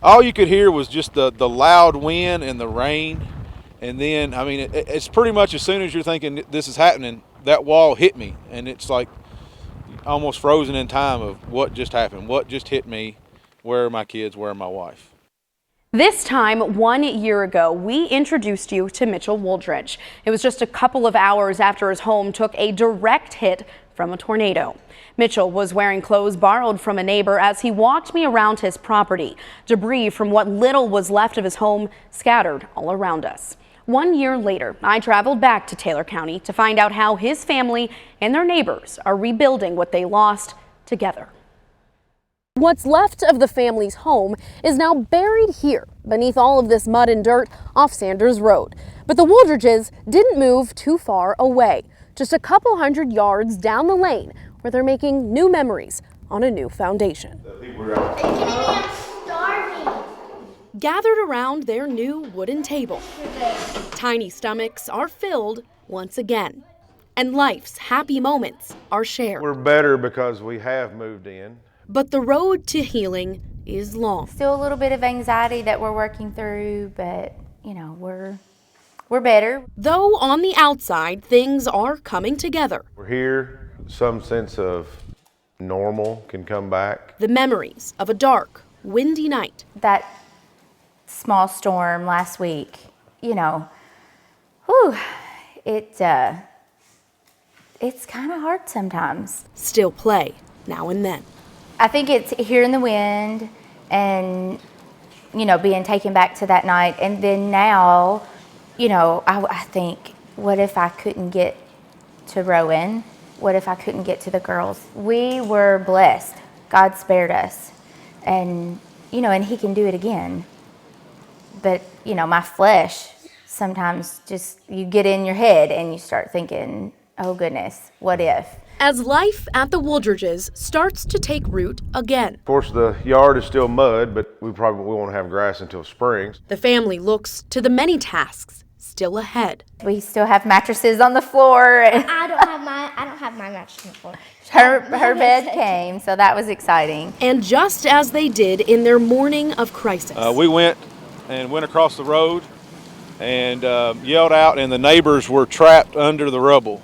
All you could hear was just the loud wind and the rain. And then, I mean, it's pretty much as soon as you're thinking this is happening, that wall hit me. And it's like almost frozen in time of what just happened, what just hit me, where are my kids, where are my wife. This time 1 year ago, we introduced you to Mitchell Wooldridge. It was just a couple of hours after his home took a direct hit from a tornado. Mitchell was wearing clothes borrowed from a neighbor as he walked me around his property. Debris from what little was left of his home scattered all around us. 1 year later, I traveled back to Taylor County to find out how his family and their neighbors are rebuilding what they lost together. What's left of the family's home is now buried here beneath all of this mud and dirt off Sanders Road. But the Wooldridges didn't move too far away, just a couple hundred yards down the lane where they're making new memories on a new foundation. Gathered around their new wooden table, tiny stomachs are filled once again, and life's happy moments are shared. We're better because we have moved in. But the road to healing is long. Still a little bit of anxiety that we're working through, but you know, we're better. Though on the outside, things are coming together. We're here, some sense of normal can come back. The memories of a dark, windy night. That small storm last week, you know, whew, it's kind of hard sometimes. Still play now and then. I think it's hearing the wind and, you know, being taken back to that night. And then now, you know, I think, what if I couldn't get to Rowan? What if I couldn't get to the girls? We were blessed. God spared us. And, you know, and he can do it again. But, you know, my flesh, sometimes just you get in your head and you start thinking, oh goodness, what if? As life at the Wooldridges starts to take root again. Of course, the yard is still mud, but we won't have grass until spring. The family looks to the many tasks still ahead. We still have mattresses on the floor. I don't have my mattress on the floor. Her bed came, so that was exciting. And just as they did in their morning of crisis. We went across the road and yelled out, and the neighbors were trapped under the rubble.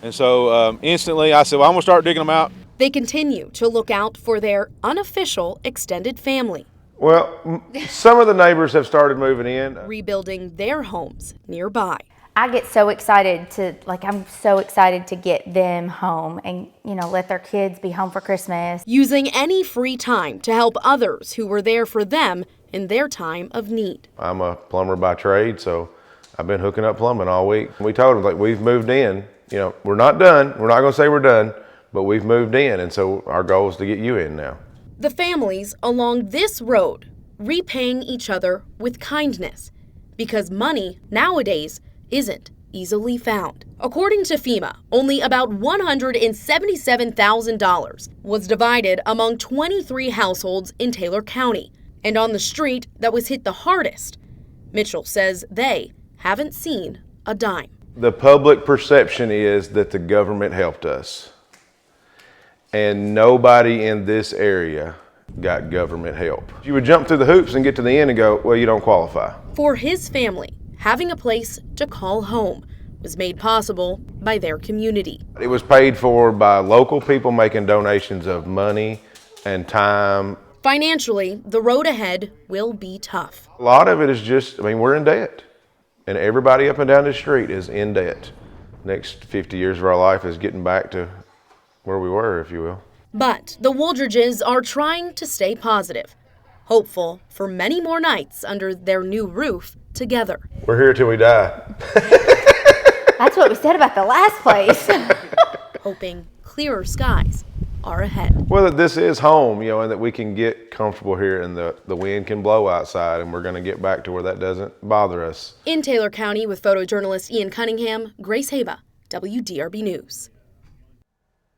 And so instantly I said, well, I'm going to start digging them out. They continue to look out for their unofficial extended family. Well, some of the neighbors have started moving in. Rebuilding their homes nearby. I get so excited I'm so excited to get them home and, you know, let their kids be home for Christmas. Using any free time to help others who were there for them in their time of need. I'm a plumber by trade, so I've been hooking up plumbing all week. We told them, like, we've moved in. You know, we're not done. We're not going to say we're done, but we've moved in, and so our goal is to get you in now. The families along this road repaying each other with kindness because money nowadays isn't easily found. According to FEMA, only about $177,000 was divided among 23 households in Taylor County. And on the street that was hit the hardest, Mitchell says they haven't seen a dime. The public perception is that the government helped us. And nobody in this area got government help. You would jump through the hoops and get to the end and go, well, you don't qualify. For his family, having a place to call home was made possible by their community. It was paid for by local people making donations of money and time. Financially, the road ahead will be tough. A lot of it is just, we're in debt. And everybody up and down the street is in debt. Next 50 years of our life is getting back to where we were, if you will. But the Wooldridges are trying to stay positive, hopeful for many more nights under their new roof together. We're here till we die. That's what we said about the last place. Hoping clearer skies are ahead. Well, that this is home, you know, and that we can get comfortable here and the wind can blow outside, and we're going to get back to where that doesn't bother us. In Taylor County with photojournalist Ian Cunningham, Grace Haba, WDRB News.